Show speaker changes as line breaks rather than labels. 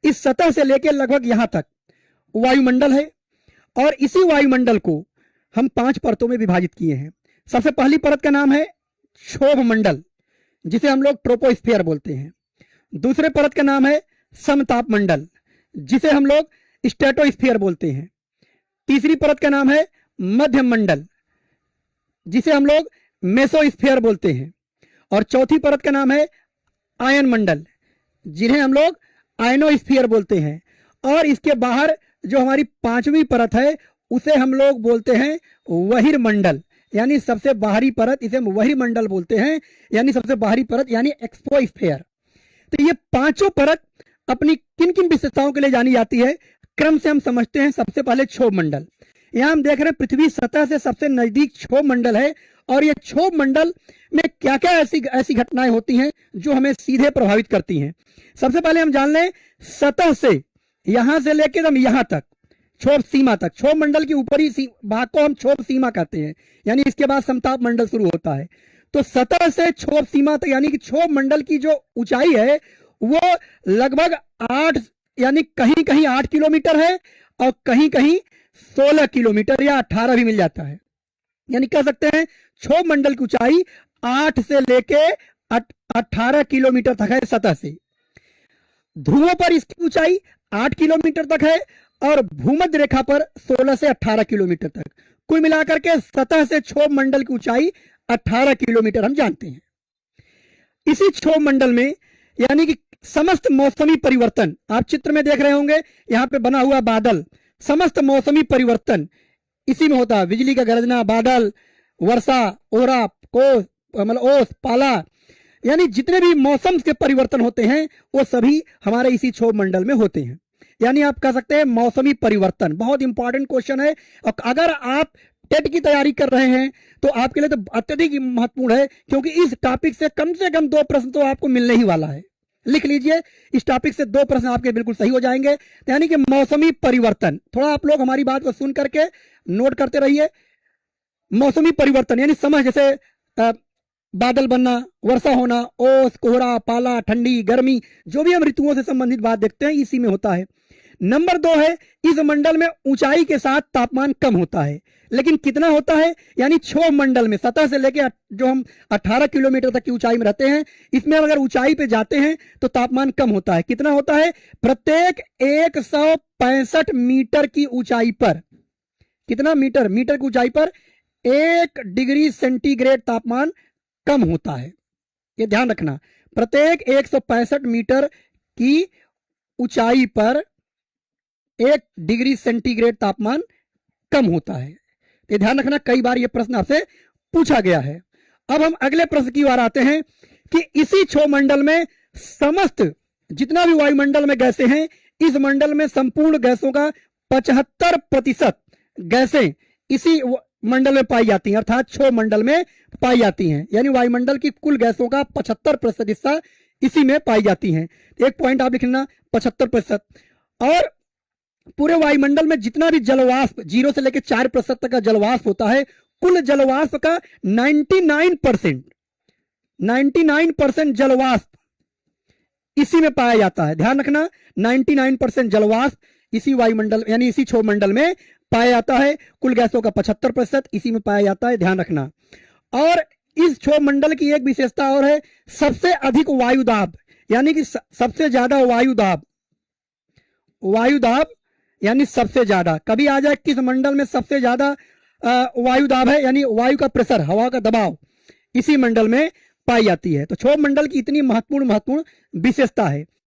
इस सतह से लेकर लगभग यहां तक वायुमंडल है, और इसी वायुमंडल को हम 5 परतों में विभाजित किए हैं। सबसे पहली परत का नाम है क्षोभ मंडल, जिसे हम लोग ट्रोपोस्फियर बोलते हैं। दूसरे परत का नाम है समताप मंडल, जिसे हम लोग स्ट्रेटोस्फियर बोलते हैं। तीसरी परत का नाम है मध्य मंडल, जिसे हम लोग मेसोस्फियर बोलते हैं। और चौथी परत का नाम है आयन मंडल, जिन्हें हम लोग आयनोस्फियर बोलते हैं। और इसके बाहर जो हमारी 5वीं परत है उसे हम लोग बोलते हैं बहिर्मंडल, यानी सबसे बाहरी परत, इसे हम बहिर्मंडल बोलते हैं, यानी सबसे बाहरी परत, यानी एक्सपोस्फियर। तो ये 5 परत अपनी किन किन विशेषताओं के लिए जानी जाती है, क्रम से हम समझते हैं। सबसे पहले क्षोभ मंडल। यहां हम देख रहे हैं पृथ्वी सतह से सबसे नजदीक क्षोभ मंडल है, और ये क्षोभ मंडल में क्या क्या ऐसी घटनाएं होती हैं जो हमें सीधे प्रभावित करती हैं। सबसे पहले हम जान लें, सतह से यहां से लेकर हम यहां तक क्षोभ सीमा तक, क्षोभ मंडल की ऊपरी भाग को हम क्षोभ सीमा कहते हैं, यानी इसके बाद समताप मंडल शुरू होता है। तो सतह से क्षोभ सीमा तक, यानी कि क्षोभ मंडल की जो ऊंचाई है वो लगभग 8, यानी कहीं कहीं 8 किलोमीटर है, और कहीं कहीं 16 किलोमीटर या 18 भी मिल जाता है। यानी कह सकते हैं क्षोभ मंडल की ऊंचाई 8 से लेके 18 किलोमीटर तक है सतह से। ध्रुवों पर इसकी ऊंचाई 8 किलोमीटर तक है, और भूमध्य रेखा पर 16 से 18 किलोमीटर तक। कुल मिलाकर के सतह से क्षोभ मंडल की ऊंचाई 18 किलोमीटर हम जानते हैं। इसी क्षोभ मंडल में यानी कि समस्त मौसमी परिवर्तन, आप चित्र में देख रहे होंगे, यहां पे बना हुआ बादल, समस्त मौसमी परिवर्तन इसी में होता है। बिजली का गरजना, बादल, वर्षा, ओहरा, कोस, मतलब ओस, पाला, यानी जितने भी मौसम के परिवर्तन होते हैं वो सभी हमारे इसी क्षोभ मंडल में होते हैं। यानी आप कह सकते हैं मौसमी परिवर्तन बहुत इंपॉर्टेंट क्वेश्चन है, और अगर आप टेट की तैयारी कर रहे हैं तो आपके लिए तो अत्यधिक महत्वपूर्ण है, क्योंकि इस टॉपिक से कम 2 प्रश्न तो आपको मिलने ही वाला है। लिख लीजिए, इस टॉपिक से 2 प्रश्न आपके बिल्कुल सही हो जाएंगे। यानी कि मौसमी परिवर्तन, थोड़ा आप लोग हमारी बात को सुन करके नोट करते रहिए। मौसमी परिवर्तन यानी समय, जैसे बादल बनना, वर्षा होना, ओस, कोहरा, पाला, ठंडी, गर्मी, जो भी हम ऋतुओं से संबंधित बात देखते हैं इसी में होता है। नंबर 2 है, इस मंडल में ऊंचाई के साथ तापमान कम होता है, लेकिन कितना होता है, यानी क्षोभ मंडल में सतह से लेकर जो हम 18 किलोमीटर तक की ऊंचाई में रहते हैं, इसमें अगर ऊंचाई पे जाते हैं तो तापमान कम होता है। कितना होता है, प्रत्येक 165 मीटर की ऊंचाई पर, कितना मीटर की ऊंचाई पर 1 डिग्री सेंटीग्रेड तापमान कम होता है। ये ध्यान रखना, प्रत्येक 165 मीटर की ऊंचाई पर 1 डिग्री सेंटीग्रेड तापमान कम होता है। ये ध्यान रखना, कई बार ये प्रश्न आपसे पूछा गया है। अब हम अगले प्रश्न की ओर आते हैं कि इसी क्षोभ मंडल में समस्त जितना भी वायुमंडल में गैसें हैं, इस मंडल में संपूर्ण गैसों का 75% गैसें इसी मंडल में पाई जाती हैं, अर्थात क्षोभ मंडल में पाई जाती हैं। यानी वायुमंडल की कुल गैसों का 75% हिस्सा इसी में पाई जाती हैं। एक पॉइंट आप लिखना, 75%। और पूरे वायुमंडल में जितना भी जलवाष्प 0 से लेकर 4% तक का जलवाष्प होता है, कुल जलवाष्प का 99% जलवाष्प इसी में पाया जाता है। ध्यान रखना, 99% जलवाष्प इसी वायुमंडल यानी इसी क्षोभ मंडल में पाया जाता है। कुल गैसों का 75% इसी में पाया जाता है, ध्यान रखना। और इस क्षोभ मंडल की एक विशेषता और है, सबसे अधिक वायुदाब, यानी कि सबसे ज्यादा वायुदाब यानी सबसे ज्यादा, कभी आ जाए किस मंडल में सबसे ज्यादा वायुदाब है, यानी वायु का प्रेशर, हवा का दबाव इसी मंडल में पाई जाती है। तो क्षोभ मंडल की इतनी महत्वपूर्ण विशेषता है।